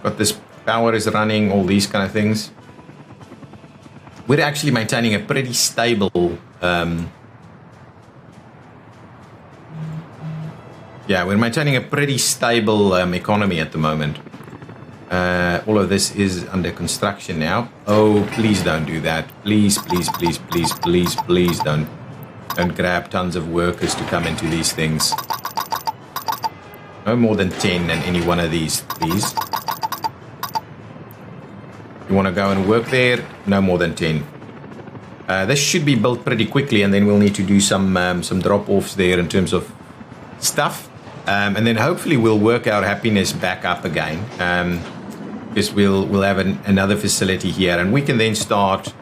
But this power is running, all these kind of things. We're actually maintaining a pretty stable... we're maintaining a pretty stable economy at the moment. All of this is under construction now. Oh, please don't do that. Please, please, please, please, please, please don't grab tons of workers to come into these things. No more than 10 in any one of these, please. You want to go and work there? No more than 10. This should be built pretty quickly, and then we'll need to do some drop-offs there in terms of stuff. And then hopefully we'll work our happiness back up again. Because we'll have another facility here, and we can then start...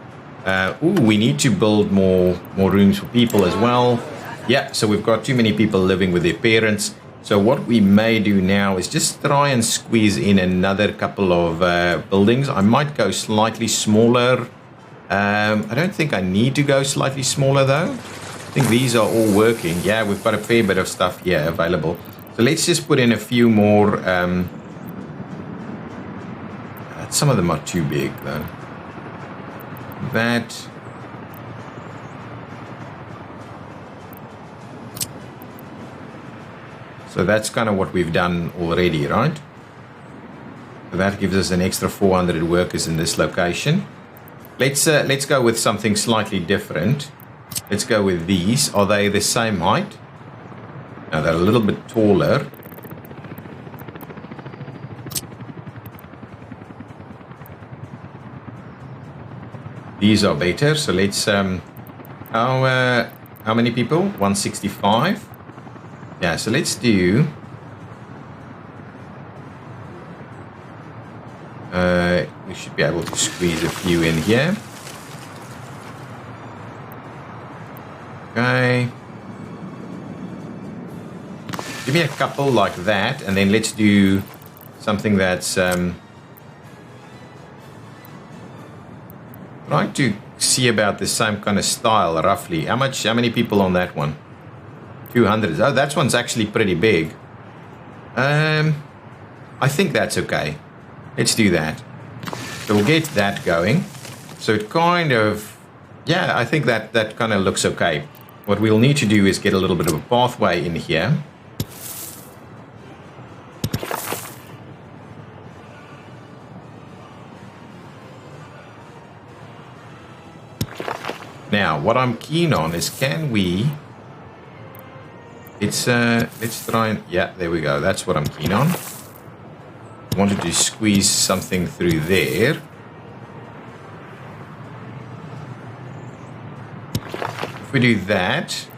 we need to build more rooms for people as well. Yeah, so we've got too many people living with their parents. So what we may do now is just try and squeeze in another couple of buildings. I might go slightly smaller. I don't think I need to go slightly smaller though. I think these are all working. Yeah, we've got a fair bit of stuff here available. So let's just put in a few more. Some of them are too big though. That. So that's kind of what we've done already, right? So that gives us an extra 400 workers in this location. Let's go with something slightly different. Let's go with these. Are they the same height? No, they're a little bit taller. These are better. So let's how many people? 165. Yeah, so let's do we should be able to squeeze a few in here. Okay. Give me a couple like that, and then let's do something that's trying to see about the same kind of style roughly. How many people on that one? 200. Oh, that one's actually pretty big. I think that's okay. Let's do that. So we'll get that going. So it kind of, yeah, I think that kind of looks okay. What we'll need to do is get a little bit of a pathway in here. Now, what I'm keen on is can we... let's try and... yeah, there we go. That's what I'm keen on. I wanted to squeeze something through there. If we do that,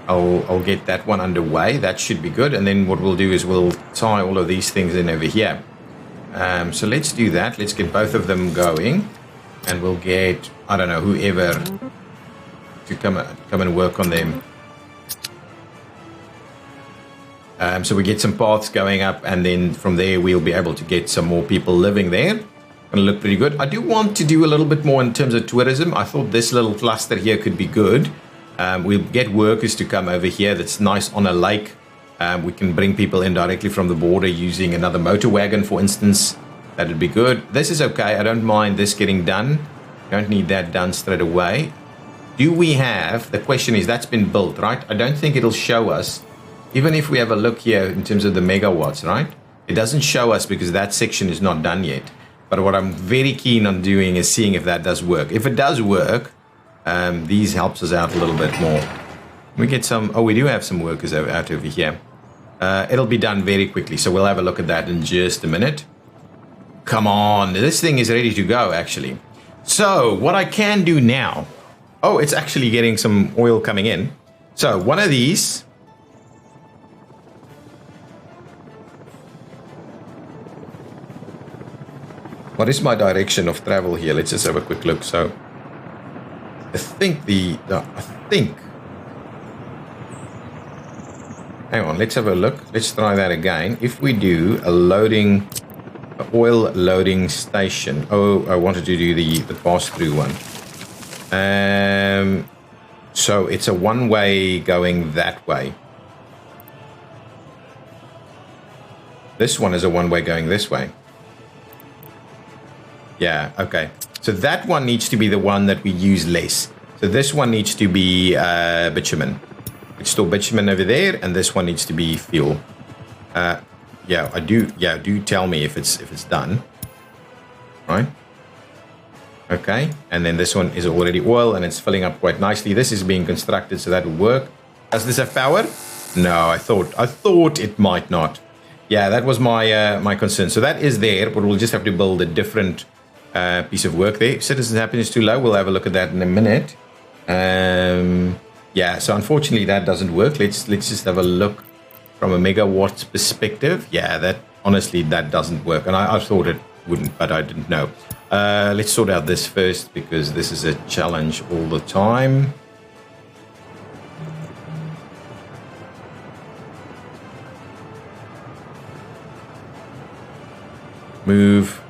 I'll get that one underway. That should be good. And then what we'll do is we'll tie all of these things in over here. So let's do that. Let's get both of them going. And we'll get, I don't know, whoever to come and work on them. So we get some paths going up, and then from there we'll be able to get some more people living there. Gonna look pretty good. I do want to do a little bit more in terms of tourism. I thought this little cluster here could be good. We'll get workers to come over here. That's nice on a lake. We can bring people in directly from the border using another motor wagon, for instance. That'd be good. This is okay. I don't mind this getting done. Don't need that done straight away. Do we have, the question is, that's been built, right? I don't think it'll show us. Even if we have a look here in terms of the megawatts, right? It doesn't show us because that section is not done yet. But what I'm very keen on doing is seeing if that does work. If it does work, these helps us out a little bit more. We get some, oh, we do have some workers out over here. It'll be done very quickly, so we'll have a look at that in just a minute. Come on, this thing is ready to go, actually. So what I can do now, oh, it's actually getting some oil coming in. So one of these, what is my direction of travel here? Let's just have a quick look. So I think hang on, let's have a look. Let's try that again. If we do a loading, oil loading station. Oh, I wanted to do the pass-through one. So it's a one-way going that way. This one is a one-way going this way. Yeah, okay. So that one needs to be the one that we use less. So this one needs to be bitumen. It's still bitumen over there, and this one needs to be fuel. Yeah, I do. Yeah, do tell me if it's done. Right. Okay, and then this one is already oil, and it's filling up quite nicely. This is being constructed, so that will work. Does this have power? No, I thought it might not. Yeah, that was my my concern. So that is there, but we'll just have to build a different piece of work there. Citizens happiness too low. We'll have a look at that in a minute. Yeah, so unfortunately that doesn't work. Let's just have a look from a megawatts perspective. Yeah, that honestly that doesn't work, and I thought it wouldn't, but I didn't know. Let's sort out this first, because this is a challenge all the time. Move.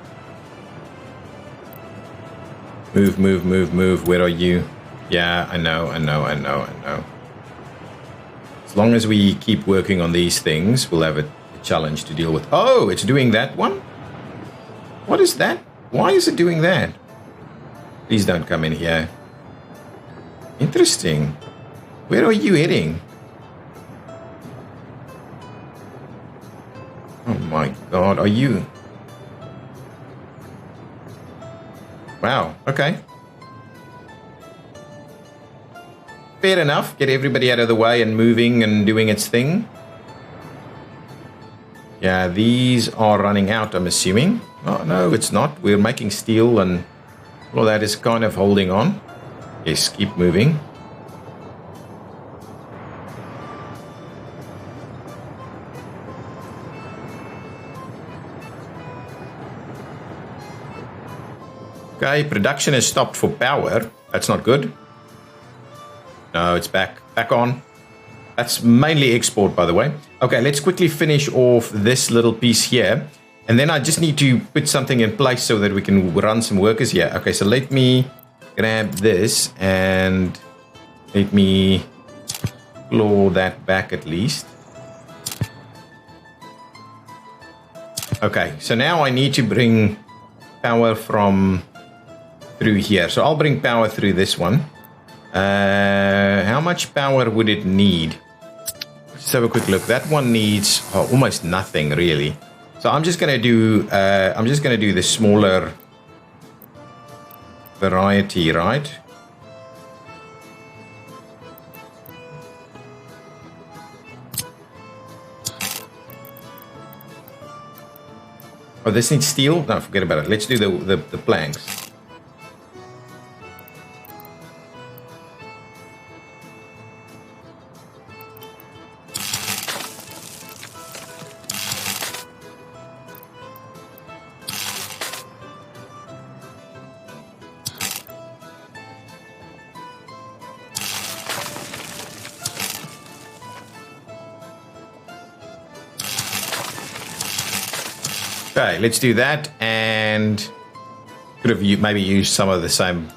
Move. Where are you? Yeah, I know. As long as we keep working on these things, we'll have a challenge to deal with. Oh, it's doing that one? What is that? Why is it doing that? Please don't come in here. Interesting. Where are you heading? Oh my god, are you... Wow, okay. Fair enough. Get everybody out of the way and moving and doing its thing. Yeah, these are running out, I'm assuming. Oh, no, it's not. We're making steel and all of that is kind of holding on. Yes, keep moving. Okay, production has stopped for power. That's not good. No, it's back on. That's mainly export, by the way. Okay, let's quickly finish off this little piece here. And then I just need to put something in place so that we can run some workers here. Okay, so let me grab this and let me claw that back at least. Okay, so now I need to bring power from through here. So I'll bring power through this one. How much power would it need? Let's have a quick look. That one needs almost nothing really. So I'm just gonna do the smaller variety, right? Oh, this needs steel? No, forget about it. Let's do the planks. Okay, let's do that, and could have maybe used some of the same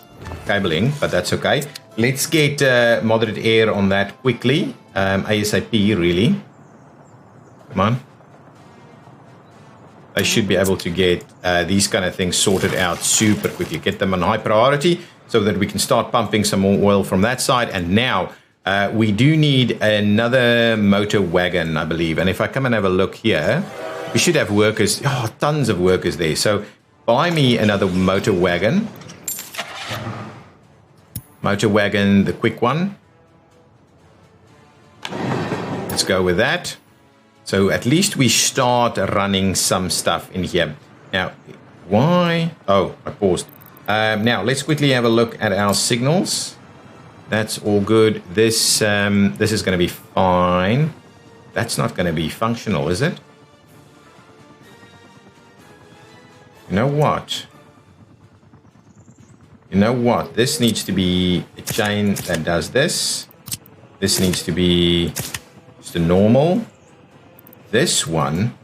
cabling, but that's okay. Let's get moderate air on that quickly, ASAP really. Come on. I should be able to get these kind of things sorted out super quickly. Get them on high priority so that we can start pumping some more oil from that side. And now we do need another motor wagon, I believe. And if I come and have a look here, we should have workers, tons of workers there. So buy me another motor wagon. Motor wagon, the quick one. Let's go with that. So at least we start running some stuff in here. Now, why? Oh, I paused. Now, let's quickly have a look at our signals. That's all good. This is going to be fine. That's not going to be functional, is it? You know what? This needs to be a chain that does this. This needs to be just a normal. This one,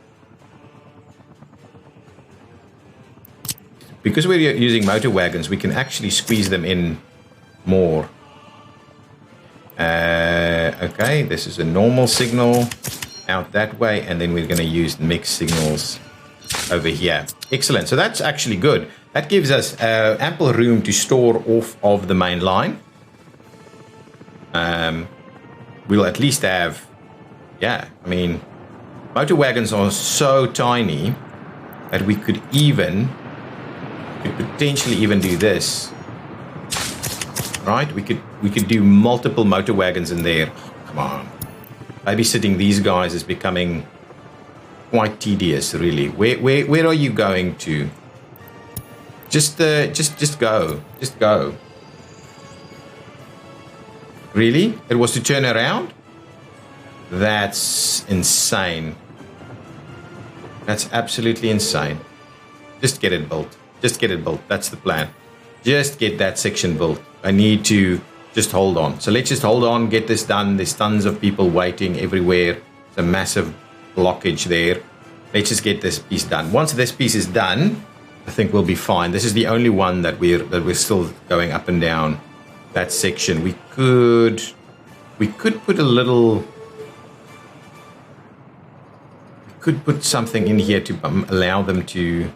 because we're using motor wagons, we can actually squeeze them in more. Okay, this is a normal signal out that way, and then we're going to use mixed signals over here. Excellent. So that's actually good. That gives us ample room to store off of the main line. We'll at least have, motor wagons are so tiny that we could potentially even do this. Right? We could do multiple motor wagons in there. Come on. Babysitting these guys is becoming quite tedious, really. Where are you going to? Just go. Just go. Really? It was to turn around? That's insane. That's absolutely insane. Just get it built. Just get it built. That's the plan. Just get that section built. I need to just hold on. So let's just hold on, get this done. There's tons of people waiting everywhere. It's a massive blockage there. Let's just get this piece done. Once this piece is done, I think we'll be fine. This is the only one that we're still going up and down that section. We could put a little. We could put something in here to allow them to.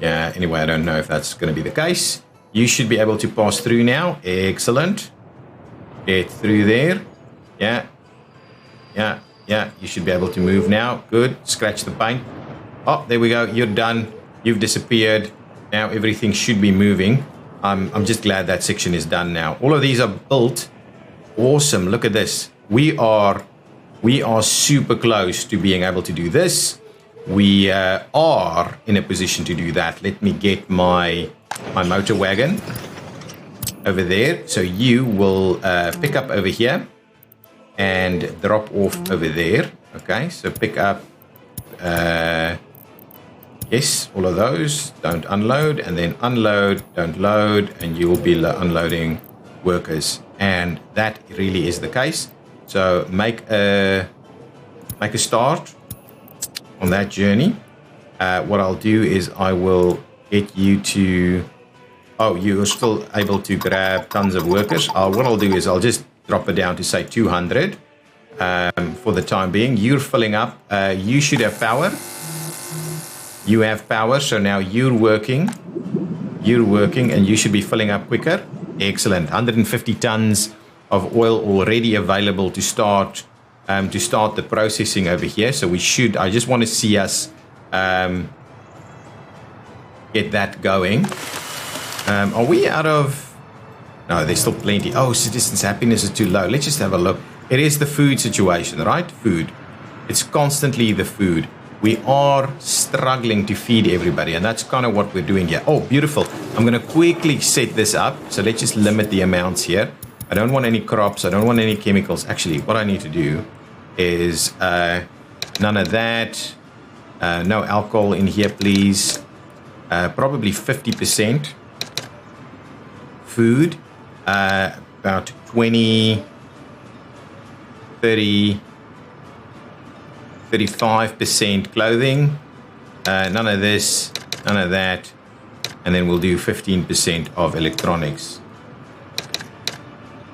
Yeah. Anyway, I don't know if that's going to be the case. You should be able to pass through now. Excellent. Get through there. Yeah. Yeah. Yeah. You should be able to move now. Good. Scratch the paint. Oh, there we go. You're done. You've disappeared. Now everything should be moving. I'm just glad that section is done now. All of these are built. Awesome. Look at this. We are super close to being able to do this. We are in a position to do that. Let me get my motor wagon over there. So you will pick up over here and drop off over there. Okay, so pick up yes, all of those. Don't unload, and then unload, don't load, and you will be unloading workers. And that really is the case. So make a start on that journey. What I'll do is I will get you to. Oh, you're still able to grab tons of workers. What I'll do is I'll just drop it down to say 200 for the time being. You're filling up. You should have power. You have power, so now you're working, and you should be filling up quicker. Excellent. 150 tons of oil already available to start the processing over here. So we should. I just want to see us get that going. Are we out of? No, there's still plenty. Oh, citizens' happiness is too low. Let's just have a look. It is the food situation, right? Food. It's constantly the food. We are struggling to feed everybody, and that's kind of what we're doing here. Oh, beautiful. I'm going to quickly set this up. So let's just limit the amounts here. I don't want any crops. I don't want any chemicals. Actually, what I need to do is none of that. No alcohol in here, please. Probably 50% food. About 20, 30... 35% clothing, none of this, none of that, and then we'll do 15% of electronics,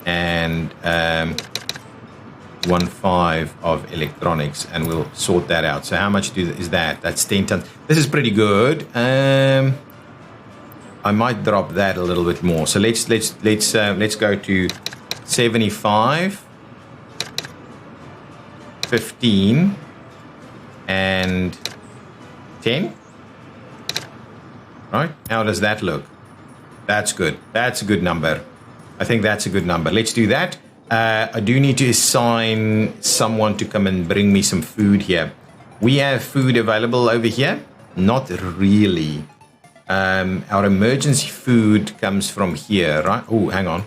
and 1.5 of electronics, and we'll sort that out. So how much is that? That's 10 tons. This is pretty good. I might drop that a little bit more. So let's go to 75, 15. And 10. Right? How does that look? That's good. That's a good number. I think that's a good number. Let's do that. I do need to assign someone to come and bring me some food here. We have food available over here? Not really. Our emergency food comes from here, right? Oh, hang on.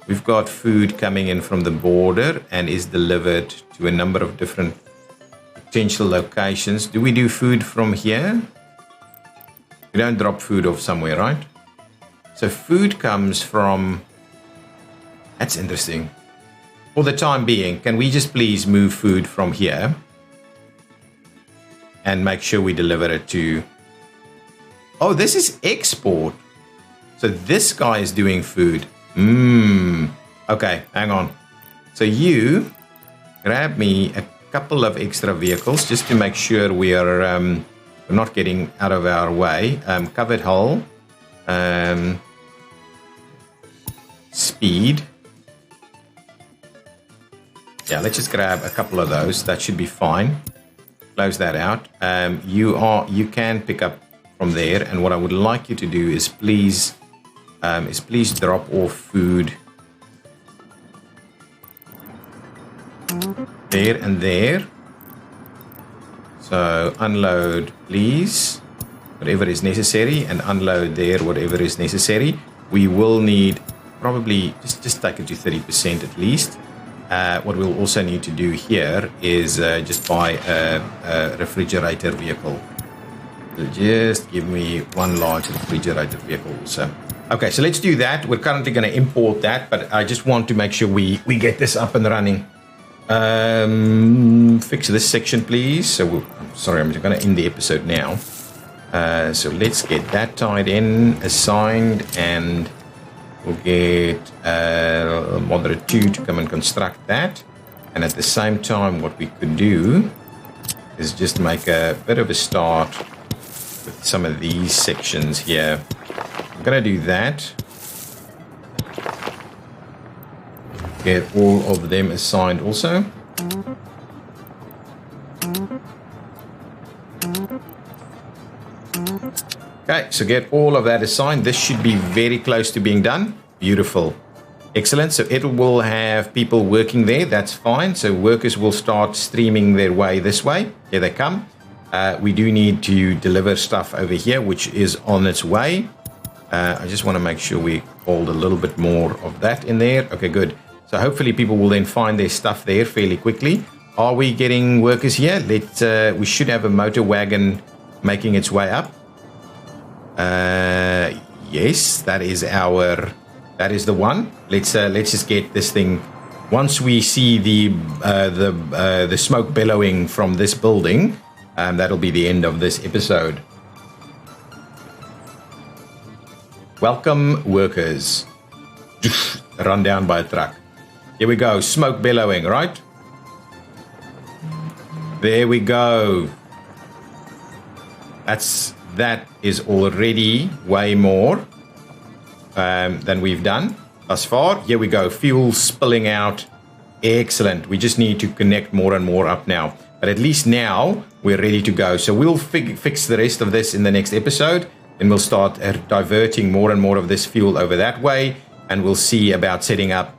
We've got food coming in from the border and is delivered to a number of different potential locations. Do we do food from here? We don't drop food off somewhere, right? So food comes from. That's interesting. For the time being, can we just please move food from here and make sure we deliver it to. Oh, this is export. So this guy is doing food. Okay, hang on. So you grab me a couple of extra vehicles just to make sure we're not getting out of our way. Covered hull, speed. Yeah, let's just grab a couple of those. That should be fine. Close that out. You can pick up from there, and what I would like you to do is please drop off food there and there. So unload, please, whatever is necessary, and unload there, whatever is necessary. We will need probably just take it to 30% at least. What we'll also need to do here is just buy a refrigerator vehicle. So just give me one large refrigerator vehicle also. Okay, so let's do that. We're currently going to import that, but I just want to make sure we get this up and running. Fix this section, please. So, sorry, I'm going to end the episode now. So let's get that tied in, assigned, and we'll get moderate 2 to come and construct that. And at the same time, what we could do is just make a bit of a start with some of these sections here. I'm going to do that. Get all of them assigned also. Okay, so get all of that assigned. This should be very close to being done. Beautiful. Excellent. So it will have people working there. That's fine. So workers will start streaming their way this way. Here they come. We do need to deliver stuff over here, which is on its way. I just want to make sure we hold a little bit more of that in there. Okay, good. So hopefully people will then find their stuff there fairly quickly. Are we getting workers here? We should have a motor wagon making its way up. Yes, that is the one. Let's just get this thing. Once we see the smoke billowing from this building, that'll be the end of this episode. Welcome, workers. Run down by a truck. Here we go. Smoke billowing, right? There we go. That is already way more than we've done thus far. Here we go. Fuel spilling out. Excellent. We just need to connect more and more up now. But at least now we're ready to go. So we'll fix the rest of this in the next episode. And we'll start diverting more and more of this fuel over that way. And we'll see about setting up,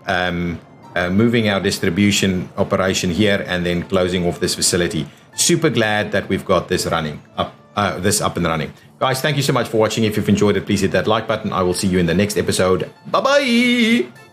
moving our distribution operation here and then closing off this facility. Super glad that we've got this running up. This up and running. Guys, thank you so much for watching. If you've enjoyed it, please hit that like button. I will see you in the next episode. Bye-bye.